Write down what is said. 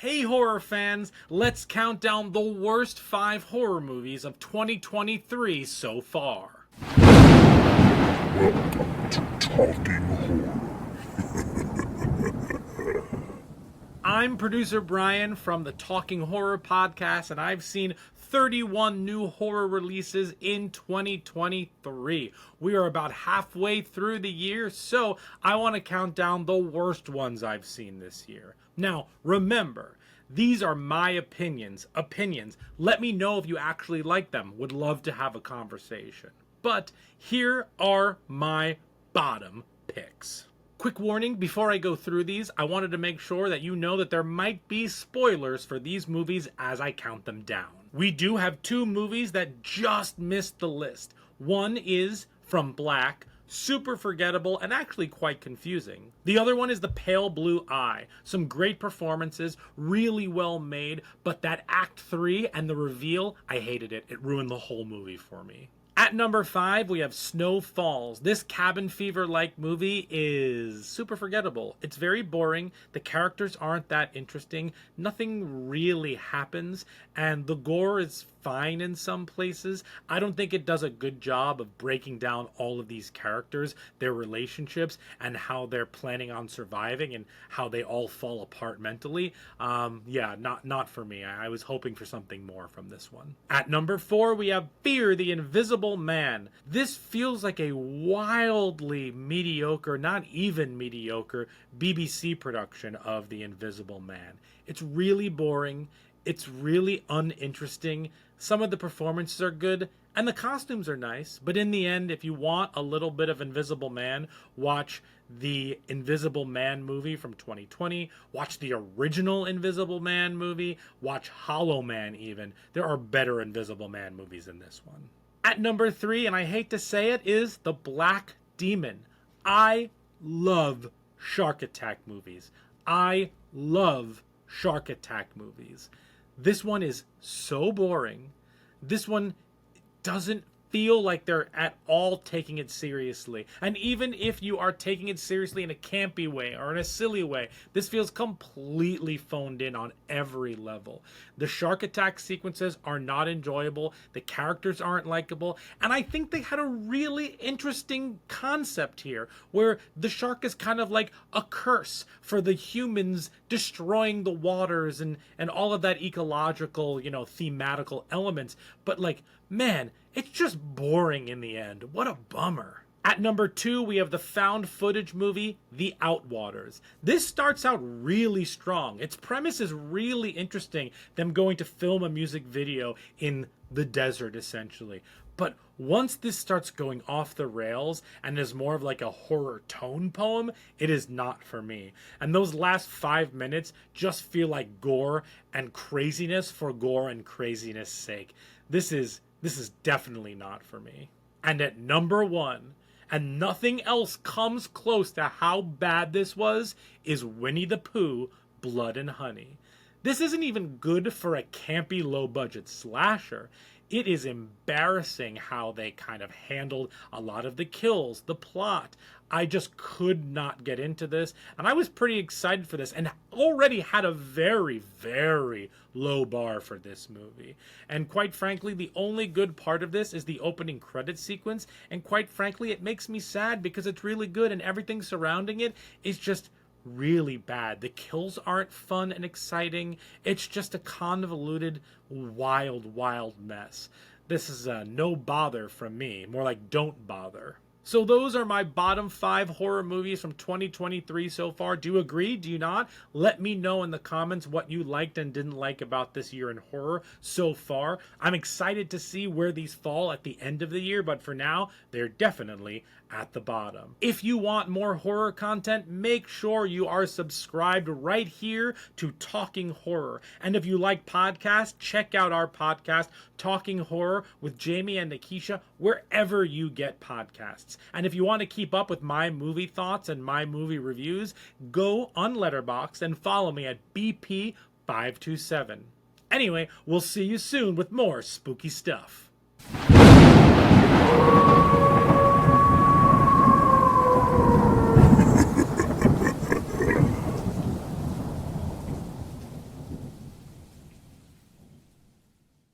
Hey horror fans, let's count down the worst 5 horror movies of 2023 so far. Welcome to Talking Horror. I'm producer Bryan from the Talking Horror podcast, and I've seen 31 new horror releases in 2023. We are about halfway through the year, so I want to count down the worst ones I've seen this year. Now, remember, these are my opinions. Let me know if you actually like them. Would love to have a conversation. But here are my bottom picks. Quick warning, before I go through these, I wanted to make sure that you know that there might be spoilers for these movies as I count them down. We do have 2 movies that just missed the list. One is From Black, super forgettable and actually quite confusing. The other one is The Pale Blue Eye. Some great performances, really well made, but that Act 3 and the reveal, I hated it. It ruined the whole movie for me. At number 5, we have Snow Falls. This cabin fever-like movie is super forgettable. It's very boring. The characters aren't that interesting. Nothing really happens. And the gore is fine in some places. I don't think it does a good job of breaking down all of these characters, their relationships, and how they're planning on surviving and how they all fall apart mentally. Not for me. I was hoping for something more from this one. At number 4, we have Fear the Invisible Man. This feels like a wildly mediocre, not even mediocre, BBC production of The Invisible Man. It's really boring. It's really uninteresting. Some of the performances are good, and the costumes are nice, but in the end, if you want a little bit of Invisible Man, watch the Invisible Man movie from 2020, watch the original Invisible Man movie, watch Hollow Man even. There are better Invisible Man movies than this one. At number 3, and I hate to say it, is The Black Demon. I love shark attack movies. This one is so boring. This one doesn't feel like they're at all taking it seriously. And even if you are taking it seriously in a campy way or in a silly way, this feels completely phoned in on every level. The shark attack sequences are not enjoyable. The characters aren't likable. And I think they had a really interesting concept here where the shark is kind of like a curse for the humans destroying the waters and all of that ecological, thematical elements. But man, it's just boring in the end. What a bummer. At number 2, we have the found footage movie, The Outwaters. This starts out really strong. Its premise is really interesting, them going to film a music video in the desert, essentially. But once this starts going off the rails and is more of like a horror tone poem, it is not for me. And those last 5 minutes just feel like gore and craziness for gore and craziness' sake. This is definitely not for me. And at number 1, and nothing else comes close to how bad this was, is Winnie the Pooh, Blood and Honey. This isn't even good for a campy low-budget slasher. It is embarrassing how they kind of handled a lot of the kills, the plot. I just could not get into this, and I was pretty excited for this, and already had a very, very low bar for this movie. And quite frankly, the only good part of this is the opening credit sequence, and quite frankly, it makes me sad because it's really good, and everything surrounding it is just really bad. The kills aren't fun and exciting. It's just a convoluted, wild mess. This is no bother from me. More like don't bother. So those are my bottom 5 horror movies from 2023 so far. Do you agree? Do you not? Let me know in the comments what you liked and didn't like about this year in horror so far. I'm excited to see where these fall at the end of the year, but for now, they're definitely at the bottom. If you want more horror content, make sure you are subscribed right here to Talking Horror. And if you like podcasts, check out our podcast, Talking Horror with Jamie and Nikisha, wherever you get podcasts. And if you want to keep up with my movie thoughts and my movie reviews, go on Letterboxd and follow me at BP527. Anyway, we'll see you soon with more spooky stuff.